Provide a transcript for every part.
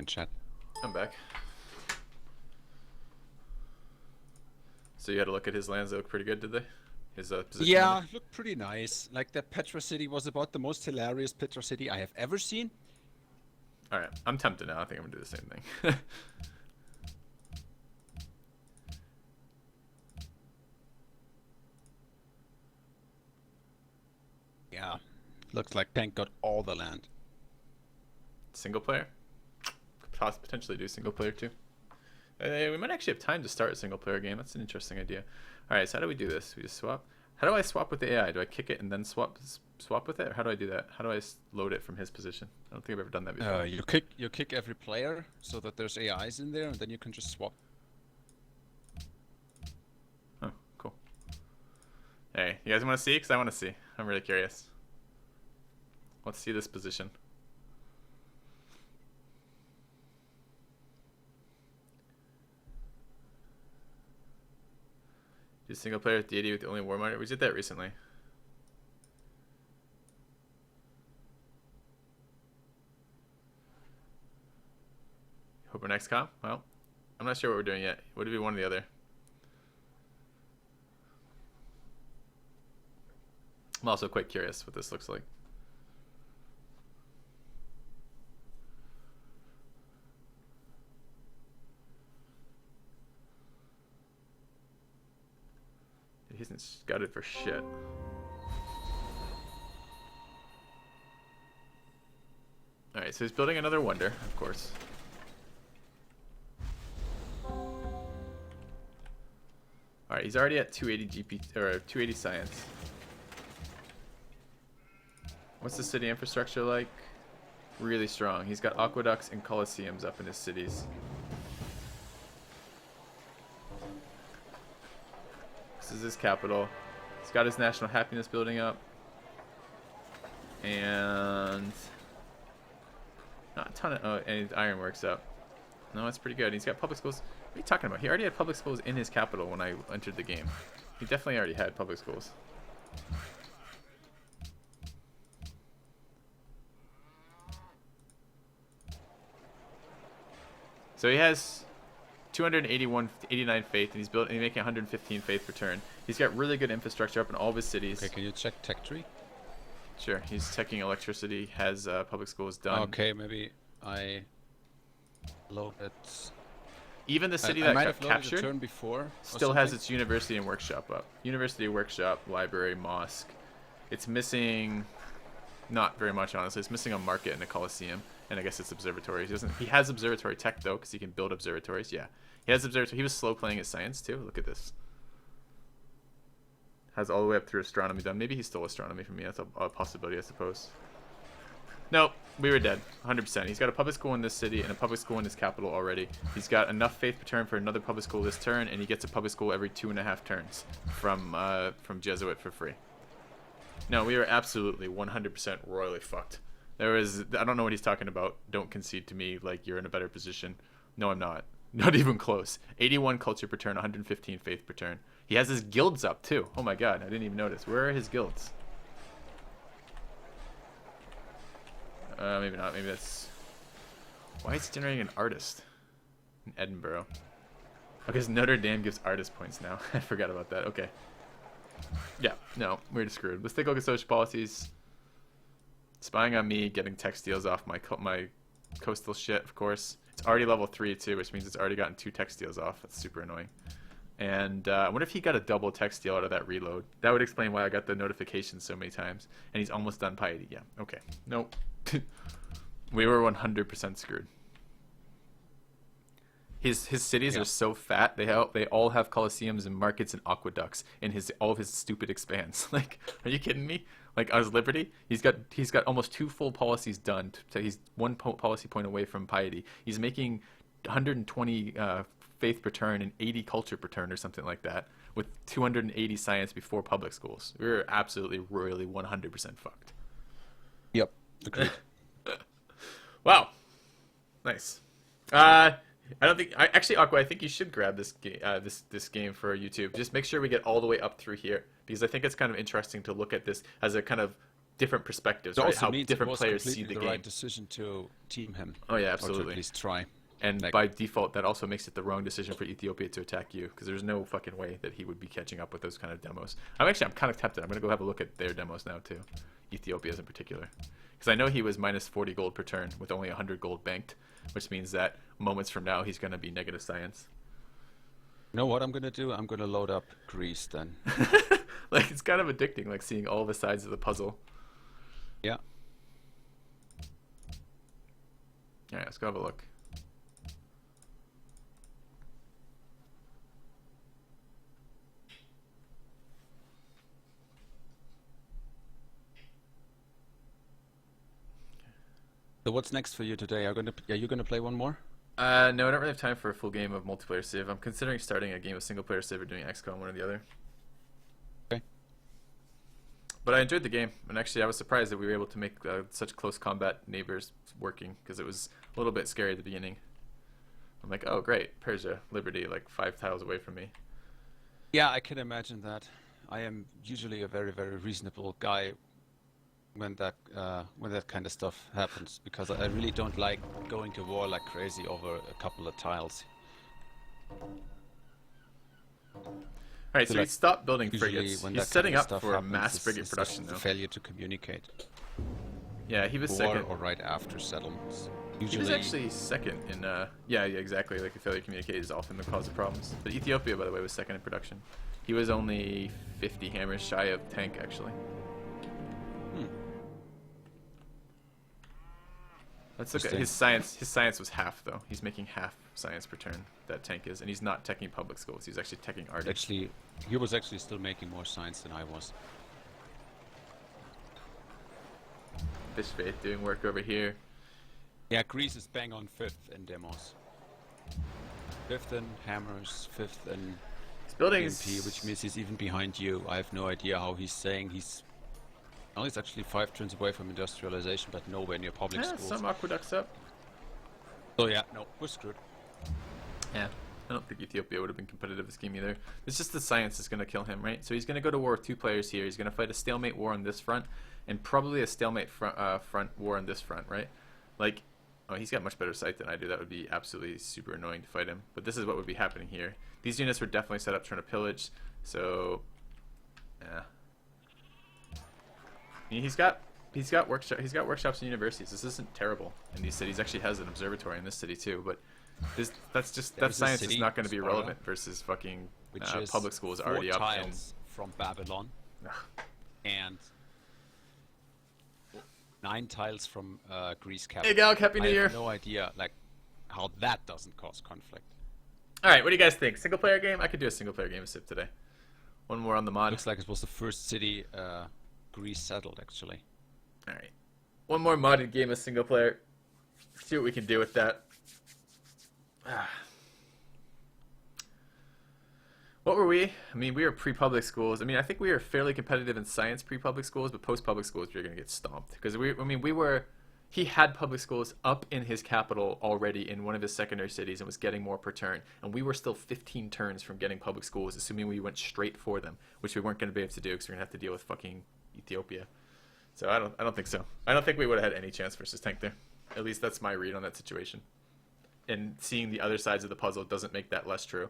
in chat. I'm back. So you had a look at his lands. They look pretty good, did they? His position. Yeah, looked pretty nice. Like that Petra City was about the most hilarious Petra City I have ever seen. All right, I'm tempted now. I think I'm gonna do the same thing. Yeah, looks like Tank got all the land. Single player. Could potentially do single player too. We might actually have time to start a single player game. That's an interesting idea. All right, so how do we do this? We just swap. How do I swap with the AI? Do I kick it and then swap with it, or how do I do that? How do I load it from his position? I don't think I've ever done that before. You kick every player so that there's AIs in there, and then you can just swap. Oh, cool. Hey, you guys want to see? Because I want to see. I'm really curious. Let's see this position. Do single player deity with the only war miner. We did that recently. Hope our next comp? Well, I'm not sure what we're doing yet. Would it be one or the other? I'm also quite curious what this looks like. He hasn't scouted for shit. Alright, so he's building another wonder, of course. Alright, he's already at 280 GP or 280 science. What's the city infrastructure like? Really strong. He's got aqueducts and coliseums up in his cities. This is his capital. He's got his national happiness building up. And not a ton of and his ironworks up. No, that's pretty good. He's got public schools. What are you talking about? He already had public schools in his capital when I entered the game. He definitely already had public schools. So he has 289 faith, and he's making 115 faith per turn. He's got really good infrastructure up in all of his cities. Okay, can you check tech tree? Sure, he's teching electricity, has public schools done. Okay, maybe I load it. Even the city I that might got have loaded captured the turn before still has its university and workshop up. University, workshop, library, mosque. It's missing not very much, honestly. It's missing a market and a coliseum, and I guess it's observatories. He has observatory tech though, because he can build observatories. Yeah, he has observatory. He was slow playing his science too. Look at this. Has all the way up through astronomy done. Maybe he stole astronomy from me. That's a possibility, I suppose. Nope, we were dead. 100%. He's got a public school in this city and a public school in his capital already. He's got enough faith per turn for another public school this turn, and he gets a public school every 2.5 turns from Jesuit for free. No, we were absolutely 100% royally fucked. I don't know what he's talking about. Don't concede to me like you're in a better position. No, I'm not. Not even close. 81 culture per turn, 115 faith per turn. He has his guilds up too. Oh my god, I didn't even notice. Where are his guilds? Maybe not. Maybe that's... Why is it generating an artist in Edinburgh? Because Notre Dame gives artist points now. I forgot about that. Okay. Yeah, no, we're just screwed. Let's take a look at social policies. Spying on me, getting textiles off my coastal shit, of course. It's already level 3 too, which means it's already gotten 2 textiles off. That's super annoying. And I wonder if he got a double textile out of that reload. That would explain why I got the notification so many times. And he's almost done piety. Yeah, okay. Nope. We were 100% screwed. His cities are so fat. They all have coliseums and markets and aqueducts in all of his stupid expanse. Like, are you kidding me? Like, as Liberty, he's got almost 2 full policies done. He's 1 policy point away from piety. He's making 120 faith per turn and 80 culture per turn or something like that, with 280 science before public schools. We were absolutely royally 100% fucked. Yep. Agreed. Wow. Nice. I don't think actually, Aqua, I think you should grab this game for YouTube. Just make sure we get all the way up through here, because I think it's kind of interesting to look at this as a kind of different perspectives, It right? also How means different it was players see completely the the game. right decision to team him. Oh yeah, Or to absolutely. at least try. And Like, by default, that also makes it the wrong decision for Ethiopia to attack you, because there's no fucking way that he would be catching up with those kind of demos. I'm kind of tempted. I'm gonna go have a look at their demos now too, Ethiopia's in particular, because I know he was minus 40 gold per turn with only 100 gold banked, which means that moments from now he's gonna be negative science. you know what I'm gonna do? I'm gonna load up Greece then. Like it's kind of addicting, like seeing all the sides of the puzzle. Yeah. All right, let's go have a look. So what's next for you today? Are you gonna play one more? No, I don't really have time for a full game of multiplayer Civ. I'm considering starting a game of single player Civ or doing XCOM, one or the other. Okay. But I enjoyed the game, and actually I was surprised that we were able to make such close combat neighbors working, because it was a little bit scary at the beginning. I'm like, oh great, Persia, Liberty, like 5 tiles away from me. Yeah, I can imagine that. I am usually a very, very reasonable guy when that kind of stuff happens, because I really don't like going to war like crazy over a couple of tiles. Alright, so like, he stopped building Usually frigates. when He's that setting kind of up stuff for happens, mass it's frigate production the though. failure to communicate. Yeah, he was War second. or right after settlements. He Usually, was actually second in, yeah, exactly. Like, the failure to communicate is often the cause of problems. But Ethiopia, by the way, was second in production. He was only 50 hammers shy of tank, actually. Let's look at his science. His science was half, though. He's making half science per turn, that tank is. And he's not teching public schools. He's actually teching art. Actually, he was actually still making more science than I was. Fish Faith doing work over here. Yeah, Greece is bang on 5th in demos. 5th in hammers, 5th in His building EMP, which means he's even behind you. I have no idea how he's saying he's... Well, he's actually 5 turns away from industrialization, but nowhere near public schools. Some aqueducts up. So yeah, no, we're screwed. Yeah. I don't think Ethiopia would have been competitive this game either. It's just the science is going to kill him, right? So he's going to go to war with 2 players here. He's going to fight a stalemate war on this front, and probably a stalemate front war on this front, right? Like, oh, he's got much better sight than I do. That would be absolutely super annoying to fight him. But this is what would be happening here. These units were definitely set up trying to pillage. So, yeah. I mean, he's got workshops and universities. This isn't terrible in these cities. Actually has an observatory in this city too. But that science is not going to be relevant versus fucking public schools already up. 4 tiles from Babylon, and 9 tiles from Greece capital. Hey Galk, Happy New Year. I have no idea like how that doesn't cause conflict. All right, what do you guys think? Single player game? I could do a single player game of Civ today. One more on the mod. Looks like it was the first city Greece settled, actually. All right, one more modded game of single player. See what we can do with that. What were we? I mean, we were pre-public schools. I mean, I think we were fairly competitive in science pre-public schools, but post-public schools we were going to get stomped. Because he had public schools up in his capital already in one of his secondary cities and was getting more per turn. And we were still 15 turns from getting public schools, assuming we went straight for them, which we weren't going to be able to do because we're going to have to deal with fucking Ethiopia. So I don't think so. I don't think we would have had any chance versus tank there. At least that's my read on that situation. And seeing the other sides of the puzzle doesn't make that less true.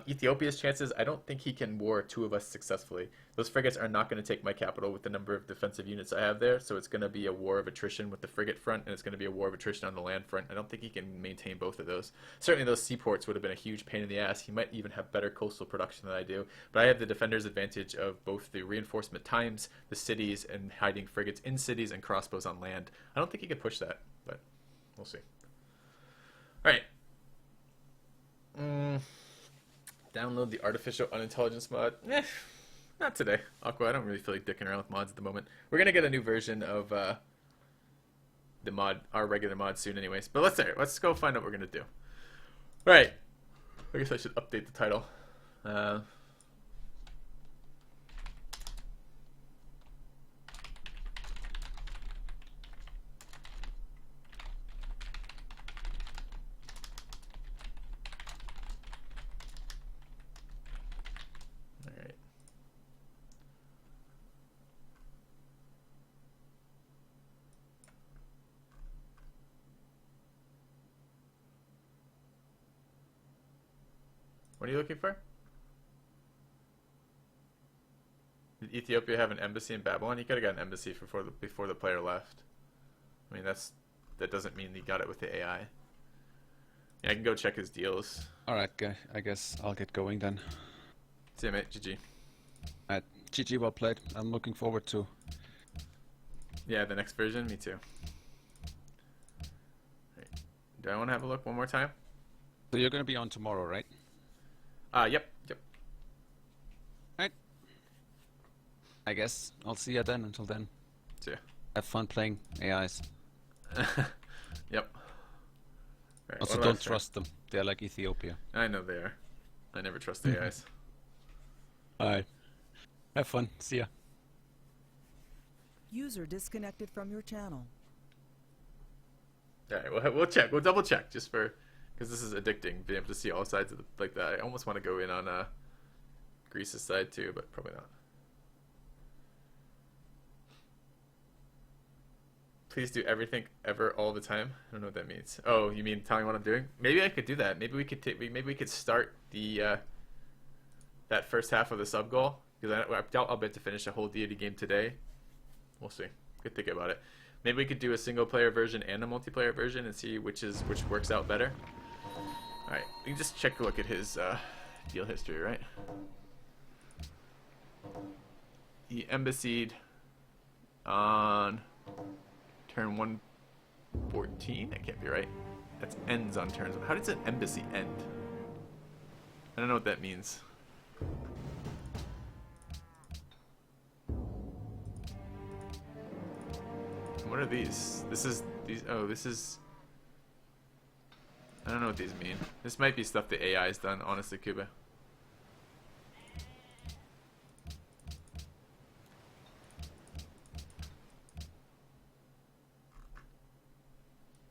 Ethiopia's chances, I don't think he can war 2 of us successfully. Those frigates are not going to take my capital with the number of defensive units I have there, so it's going to be a war of attrition with the frigate front, and it's going to be a war of attrition on the land front. I don't think he can maintain both of those. Certainly those seaports would have been a huge pain in the ass. He might even have better coastal production than I do, but I have the defender's advantage of both the reinforcement times, the cities, and hiding frigates in cities and crossbows on land. I don't think he can push that, but we'll see. Alright. Download the artificial unintelligence mod. Not today. Aqua, I don't really feel like dicking around with mods at the moment. We're gonna get a new version of the mod, our regular mod soon anyways. But let's go find out what we're gonna do. Alright. I guess I should update the title. What are you looking for? Did Ethiopia have an embassy in Babylon? He could have got an embassy before the player left. I mean, that doesn't mean he got it with the AI. Yeah, I can go check his deals. Alright, I guess I'll get going then. See you, mate. GG. Alright, GG, well played. I'm looking forward to. Yeah, the next version. Me too. Right. Do I want to have a look one more time? So you're gonna be on tomorrow, right? Yep. Right. I guess I'll see you then. Until then, See ya. have fun playing AIs. Yep. Right, Also, don't trust them. They're like Ethiopia. I know they are. I never trust AIs. Alright. Have fun. See ya. User disconnected from your channel. Alright, we'll check. We'll double check just for, because this is addicting. Being able to see all sides of like that. I almost want to go in on Greece's side too, but probably not. Please do everything ever all the time. I don't know what that means. Oh, you mean telling what I'm doing? Maybe I could do that. Maybe we could start the that first half of the sub goal, because I doubt I'll bet to finish a whole deity game today. We'll see. Good think about it. Maybe we could do a single player version and a multiplayer version and see which works out better. All right, we can just check a look at his deal history, right? He embassied on turn 114. That can't be right. That's ends on turns. How does an embassy end? I don't know what that means. What are these? Oh, this is. I don't know what these mean. This might be stuff the AI has done, honestly, Cuba.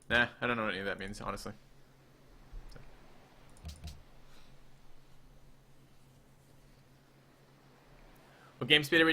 Nah, I don't know what any of that means, honestly. What game speed are we